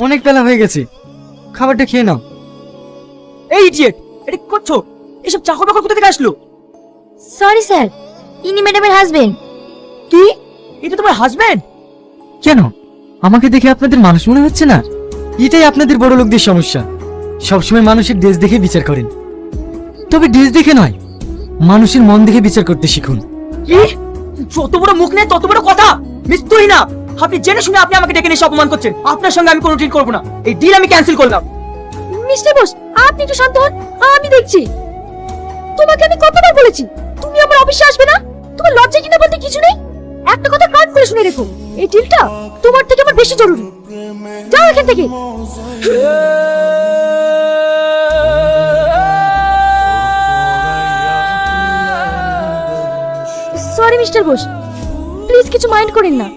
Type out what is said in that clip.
অনেক বেলা হয়ে গেছে, খাবারটা খেয়ে নাও। এই ইডিয়েট, এটা কি করছো? এসব চাকর বাকর কোথা থেকে আসলো? সরি স্যার, ইনি ম্যাডামের হাজবেন্ড। কি? এটা তোমার হাজবেন্ড? কেন, আমাকে দেখে আপনাদের মানুষ মনে হচ্ছে না? এটাই আপনাদের বড় লোকদের সমস্যা, সবসময় মানুষের ড্রেস দেখে বিচার করেন। তবে ড্রেস দেখে নয়, মানুষের মন দেখে বিচার করতে শিখুন। কি? যত বড় মুখ নেই তত বড় কথা। মিস তুহিনা, আপনি জেনে শুনে আপনি আমাকে ডেকে নিয়ে অপমান করছেন। আপনার সঙ্গে আমি কোনো ডিল করব না। এই ডিল আমি ক্যান্সেল করলাম। মিস্টার বোস, আপনি একটু শান্ত হন, আমি দেখছি। তোমাকে আমি কতবার বলেছি তুমি আমার অফিসে আসবে না? তোমার লজ্জা কিনা বলতে কিছু নেই? একটা কথা কান করে শুনে রেখো, এই ডিলটা তোমার থেকে আমার বেশি জরুরি। যাও এখান থেকে। সরি মিস্টার বোস, প্লিজ কিছু মাইন্ড করেন না।